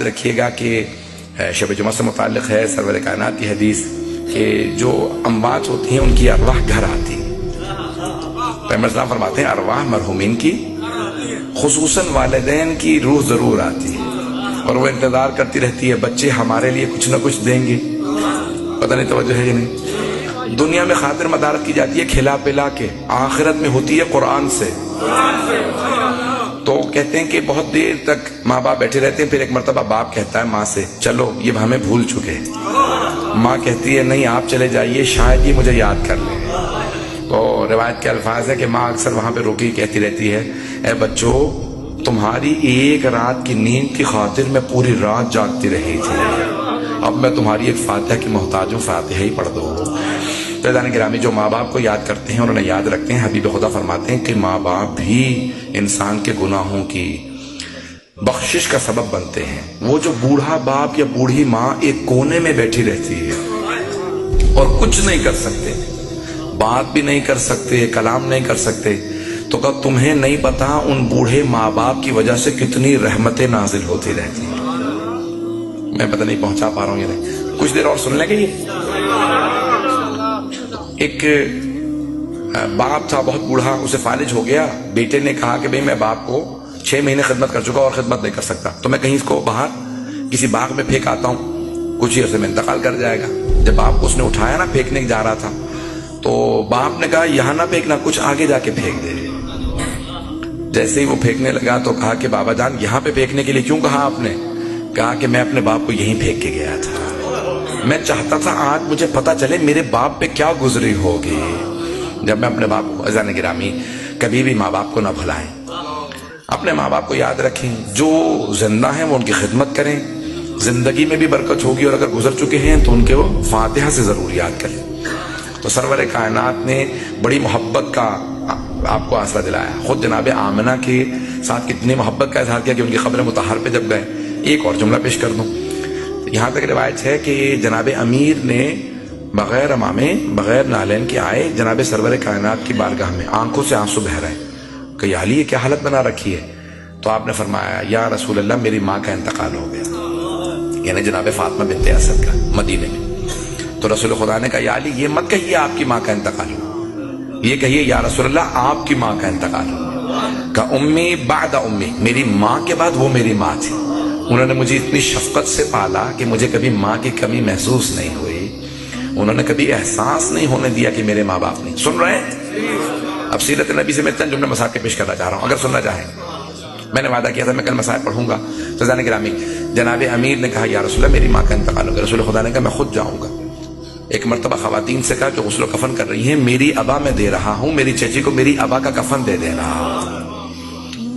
رکھیے گا کہ شب جمعہ سے متعلق ہے سرور کائنات کی حدیث کہ جو اموات ہوتی ہیں ان کی ارواح گھر آتی ہیں. پیغمبر اسلام فرماتے ہیں ارواح مرحومین کی خصوصاً والدین کی روح ضرور آتی ہے اور وہ انتظار کرتی رہتی ہے بچے ہمارے لیے کچھ نہ کچھ دیں گے. پتہ نہیں توجہ ہے یا نہیں. دنیا میں خاطر مدارت کی جاتی ہے کھلا پلا کے، آخرت میں ہوتی ہے قرآن سے. تو کہتے ہیں کہ بہت دیر تک ماں باپ بیٹھے رہتے ہیں، پھر ایک مرتبہ باپ کہتا ہے ماں سے چلو یہ ہمیں بھول چکے. ماں کہتی ہے نہیں آپ چلے جائیے شاید یہ مجھے یاد کر لیں. تو روایت کے الفاظ ہے کہ ماں اکثر وہاں پہ روکی کہتی رہتی ہے اے بچوں تمہاری ایک رات کی نیند کی خاطر میں پوری رات جاگتی رہی تھی، اب میں تمہاری ایک فاتحہ کی محتاج ہوں، فاتحہ ہی پڑھ دو. عزیزان گرامی جو ماں باپ کو یاد کرتے ہیں اور انہیں یاد رکھتے ہیں، حبیب خدا فرماتے ہیں کہ ماں باپ بھی انسان کے گناہوں کی بخشش کا سبب بنتے ہیں. وہ جو بوڑھا باپ یا بوڑھی ماں ایک کونے میں بیٹھی رہتی ہے اور کچھ نہیں کر سکتے، بات بھی نہیں کر سکتے، کلام نہیں کر سکتے، تو کب تمہیں نہیں پتا ان بوڑھے ماں باپ کی وجہ سے کتنی رحمتیں نازل ہوتی رہتی ہیں. میں پتہ نہیں پہنچا پا رہا ہوں یا نہیں، کچھ دیر اور سن لیں گے. یہ ایک باپ تھا بہت بوڑھا، اسے فالج ہو گیا. بیٹے نے کہا کہ بھئی میں باپ کو 6 مہینے خدمت کر چکا اور خدمت نہیں کر سکتا، تو میں کہیں اس کو باہر کسی باغ میں پھینک آتا ہوں، کچھ ہی عرصے میں انتقال کر جائے گا. جب باپ کو اس نے اٹھایا نا پھینکنے جا رہا تھا تو باپ نے کہا یہاں نہ پھینکنا، کچھ آگے جا کے پھینک دے. جیسے ہی وہ پھینکنے لگا تو کہا کہ بابا جان یہاں پہ پھینکنے کے لیے کیوں کہا آپ نے؟ کہا کہ میں اپنے باپ کو یہیں پھینک کے گیا تھا، میں چاہتا تھا آج مجھے پتا چلے میرے باپ پہ کیا گزری ہوگی جب میں اپنے باپ کو. عزیزان گرامی کبھی بھی ماں باپ کو نہ بھلائیں، اپنے ماں باپ کو یاد رکھیں، جو زندہ ہیں وہ ان کی خدمت کریں، زندگی میں بھی برکت ہوگی، اور اگر گزر چکے ہیں تو ان کے وہ فاتحہ سے ضرور یاد کریں. تو سرور کائنات نے بڑی محبت کا آپ کو آسرا دلایا، خود جناب آمنہ کے ساتھ کتنی محبت کا اظہار کیا کہ ان کی قبر مطہر پہ جب گئے. ایک اور جملہ پیش کر دوں، یہاں تک روایت ہے کہ جناب امیر نے بغیر امامے بغیر نالین کے آئے جناب سرور کائنات کی بارگاہ میں، آنکھوں سے آنسو بہہ رہے ہیں کہ یا علی یہ کیا حالت بنا رکھی ہے. تو آپ نے فرمایا یا رسول اللہ میری ماں کا انتقال ہو گیا، یعنی جناب فاطمہ بنت اسد کا مدینے میں. تو رسول خدا نے کہا یا علی یہ مت کہیے آپ کی ماں کا انتقال ہو، یہ کہیے یا رسول اللہ آپ کی ماں کا انتقال ہو. کہ امی بعد امی، میری ماں کے بعد وہ میری ماں تھی، انہوں نے مجھے اتنی شفقت سے پالا کہ مجھے کبھی ماں کی کمی محسوس نہیں ہوئی، انہوں نے کبھی احساس نہیں ہونے دیا کہ میرے ماں باپ نہیں. سن رہے ہیں؟ اب سیرت نبی سے میں چند جملے مسائل کے پیش کرنا چاہ رہا ہوں، اگر سننا چاہیں. میں نے وعدہ کیا تھا میں کل مسائل پڑھوں گا. عزیزان گرامی جناب امیر نے کہا یا رسول اللہ میری ماں کا انتقال ہو گیا. رسول خدا نے کہا میں خود جاؤں گا. ایک مرتبہ خواتین سے کہا جو غسل و کفن کر رہی ہیں میری ابا میں دے رہا ہوں، میری چچی کو میری ابا کا کفن دے دینا.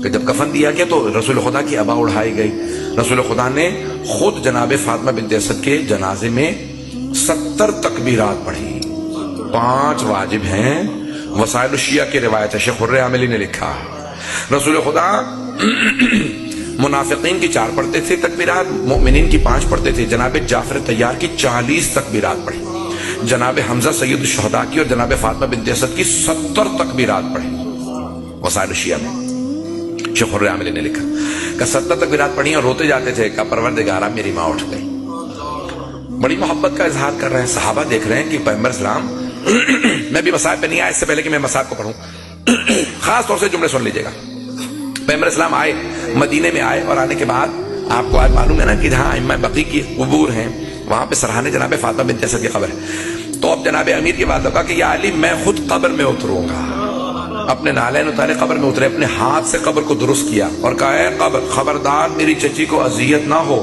کہ جب کفن دیا گیا تو رسول خدا کی ابا اڑھائی گئی. رسول خدا نے خود جناب فاطمہ بنت اسد کے جنازے میں 70 تکبیرات پڑھی. 5 واجب ہیں، وسائل الشیعہ کی روایت ہے، شیخ حر عاملی نے لکھا. رسول خدا منافقین کی 4 پڑھتے تھے تکبیرات، مؤمنین کی 5 پڑھتے تھے. جناب جعفر طیار کی 40 تکبیرات پڑھی، جناب حمزہ سید الشہداء کی اور جناب فاطمہ بنت اسد کی 70 تکبیرات پڑھی. وسائل الشیعہ میں شیخ حر عاملی نے لکھا کہ 70 تکبیرات پڑھی اور روتے جاتے تھے کہ پروردگارا میری ماں اٹھ گئی. بڑی محبت کا اظہار کر رہے ہیں. صحابہ دیکھ رہے ہیں کہ پیغمبر اسلام میں بھی مصائب پہ نہیں آیا، اس سے پہلے کہ میں مصائب کو پڑھوں خاص طور سے جملے سن لیجیے گا. پیغمبر اسلام آئے، مدینے میں آئے، اور آنے کے بعد آپ کو آج معلوم ہے نا کہ جہاں ائمہ بقی کی قبور ہیں وہاں پہ سرحانے جناب فاطمہ بنت اسد کی قبر ہے. تو اب جناب امیر کی بات ہوگا کہ یا علی میں خود قبر میں اتروں گا. اپنے نالین اتارے، قبر میں اترے، اپنے ہاتھ سے قبر کو درست کیا اور کہا اے قبر خبردار میری چچی کو اذیت نہ ہو،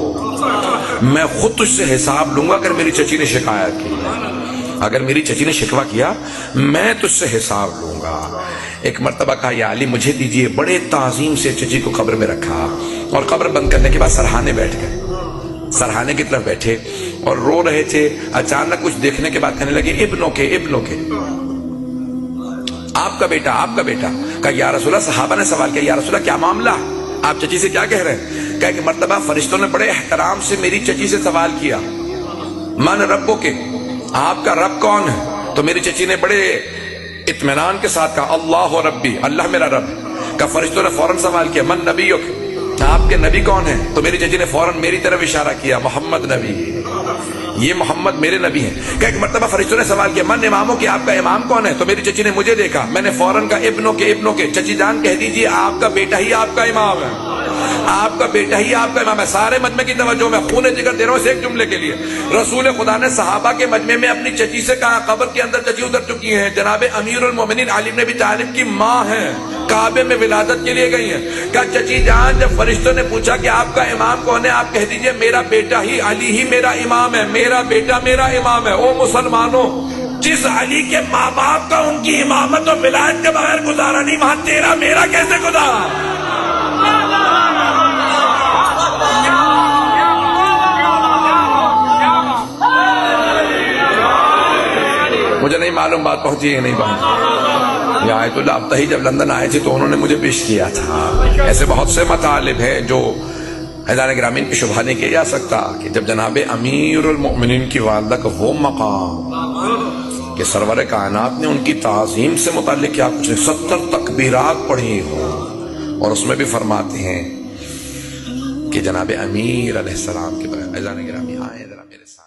میں خود تجھ سے حساب لوں گا اگر میری چچی نے شکایت کی، اگر میری چچی نے شکوہ کیا میں تجھ سے حساب لوں گا. ایک مرتبہ کہا یا علی مجھے دیجئے. بڑے تعظیم سے چچی کو قبر میں رکھا اور قبر بند کرنے کے بعد سرحانے بیٹھ گئے. سرحانے کی طرف بیٹھے اور رو رہے تھے. اچانک کچھ دیکھنے کے بعد کہنے لگے ابنوں کے آپ کا بیٹا آپ کا بیٹا. کہا یا رسول اللہ، صحابہ نے سوال کیا یا رسول اللہ کیا معاملہ، آپ چچی سے کیا کہہ رہے ہیں؟ کہا کہ مرتبہ فرشتوں نے بڑے احترام سے میری چچی سے سوال کیا من ربو کے، آپ کا رب کون ہے؟ تو میری چچی نے بڑے اطمینان کے ساتھ کہا اللہ ربی، اللہ میرا رب. کا فرشتوں نے فوراً سوال کیا من نبیک، آپ کے نبی کون ہیں؟ تو میری چچی نے فوراً میری طرف اشارہ کیا، محمد نبی، یہ محمد میرے نبی ہیں۔ کہ ایک مرتبہ فرشتوں نے سوال کیا من اماموں کی، آپ کا امام کون ہے؟ تو میری چچی نے مجھے دیکھا، میں نے فوراً کہا ابنوں کے۔ چچی جان کہہ دیجیے آپ کا بیٹا ہی آپ کا امام ہے، آپ کا بیٹا ہی آپ کا امام ہے۔ سارے مجمع کی توجہ میں خون جگر دے رہا ہوں اس ایک جملے کے لیے۔ رسول خدا نے صحابہ کے مجمع میں اپنی چچی سے کہا، قبر کے اندر چچی اتر چکی ہیں، جناب امیر المومنین علی بن ابی طالب کی ماں ہیں، کعبے میں ولادت کے لیے گئی ہیں۔ کہا چچی جان جب فرشتوں نے پوچھا کہ آپ کا امام کون ہے، آپ کہہ دیجئے میرا بیٹا ہی علی ہی میرا امام ہے، میرا بیٹا میرا امام ہے۔ او مسلمانوں، جس علی کے ماں باپ کا ان کی امامت و ولایت کے بغیر گزارا نہیں، وہاں تیرا میرا کیسے گزارا؟ مجھے نہیں معلوم بات پہنچی ہے نہیں پہنچی۔ یہ آیت اللہ ابتہی جب لندن آئے تھے تو انہوں نے مجھے پیش کیا تھا۔ ایسے بہت سے مطالب ہیں جو حیدان گرامین پہ شبہ نہیں کیا جا سکتا کہ جب جناب امیر المؤمنین کی والدہ کا وہ مقام کہ سرور کائنات نے ان کی تعظیم سے متعلق کیا کچھ 70 تکبیرات پڑھی ہو، اور اس میں بھی فرماتے ہیں کہ جناب امیر علیہ السلام کے بغیر حیدان گرامی آئے ذرا میرے ساتھ۔